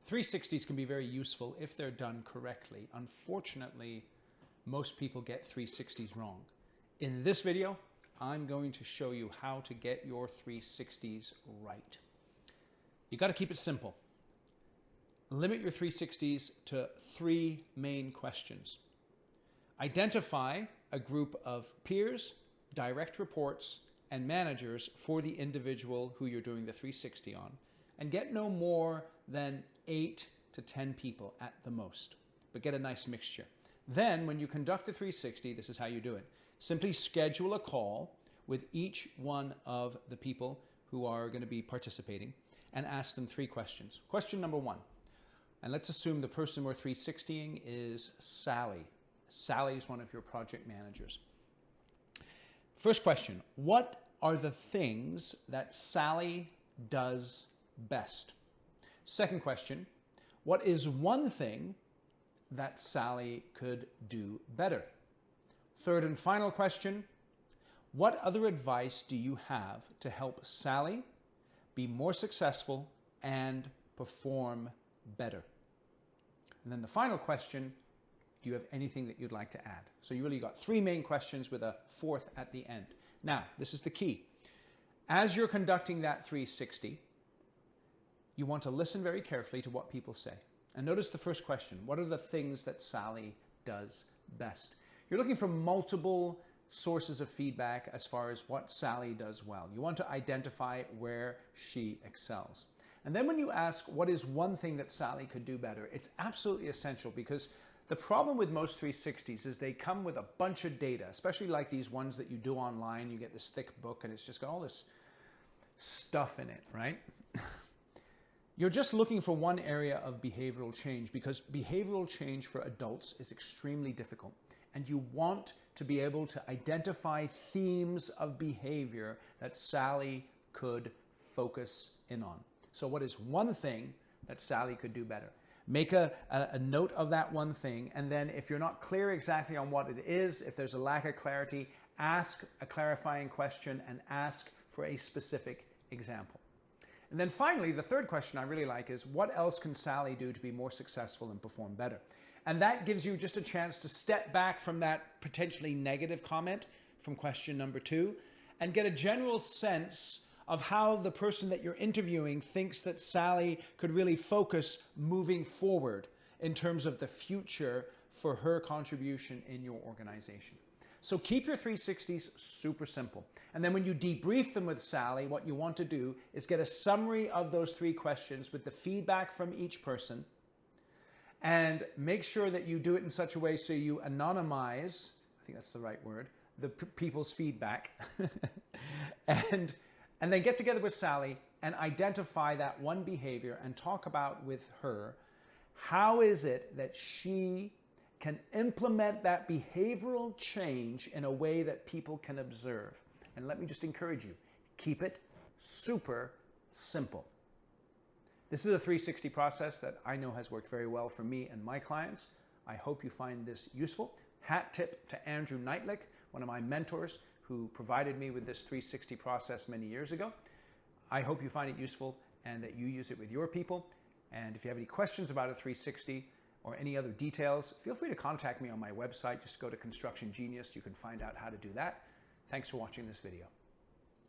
360s can be very useful if they're done correctly. Unfortunately, most people get 360s wrong. In this video, I'm going to show you how to get your 360s right. You got to keep it simple. Limit your 360s to 3 main questions. Identify a group of peers, direct reports, and managers for the individual who you're doing the 360 on, and get no more than 8 to 10 people at the most, but get a nice mixture. Then when you conduct the 360, this is how you do it. Simply schedule a call with each one of the people who are going to be participating and ask them 3 questions. Question number 1, and let's assume the person we're 360ing is Sally. Sally is one of your project managers. First question, what are the things that Sally does best? Second question, what is one thing that Sally could do better? Third and final question, what other advice do you have to help Sally be more successful and perform better? And then the final question, do you have anything that you'd like to add? So you really got 3 main questions with a 4th at the end. Now, this is the key. As you're conducting that 360, you want to listen very carefully to what people say. And notice the first question, what are the things that Sally does best? You're looking for multiple sources of feedback as far as what Sally does well. You want to identify where she excels. And then when you ask, what is one thing that Sally could do better? It's absolutely essential, because the problem with most 360s is they come with a bunch of data, especially like these ones that you do online. You get this thick book and it's just got all this stuff in it, right? You're just looking for one area of behavioral change, because behavioral change for adults is extremely difficult. And you want to be able to identify themes of behavior that Sally could focus in on. So what is one thing that Sally could do better? Make a note of that one thing, and then if you're not clear exactly on what it is, if there's a lack of clarity, ask a clarifying question and ask for a specific example. And then finally, the third question I really like is, what else can Sally do to be more successful and perform better? And that gives you just a chance to step back from that potentially negative comment from question number 2 and get a general sense of how the person that you're interviewing thinks that Sally could really focus moving forward in terms of the future for her contribution in your organization. So keep your 360s super simple. And then when you debrief them with Sally, what you want to do is get a summary of those 3 questions with the feedback from each person, and make sure that you do it in such a way so you anonymize, I think that's the right word, the people's feedback, and then get together with Sally and identify that one behavior and talk about with her, how is it that she can implement that behavioral change in a way that people can observe. And let me just encourage you, keep it super simple. This is a 360 process that I know has worked very well for me and my clients. I hope you find this useful. Hat tip to Andrew Knightlick, one of my mentors, who provided me with this 360 process many years ago. I hope you find it useful and that you use it with your people. And if you have any questions about a 360 or any other details, feel free to contact me on my website. Just go to Construction Genius. You can find out how to do that. Thanks for watching this video.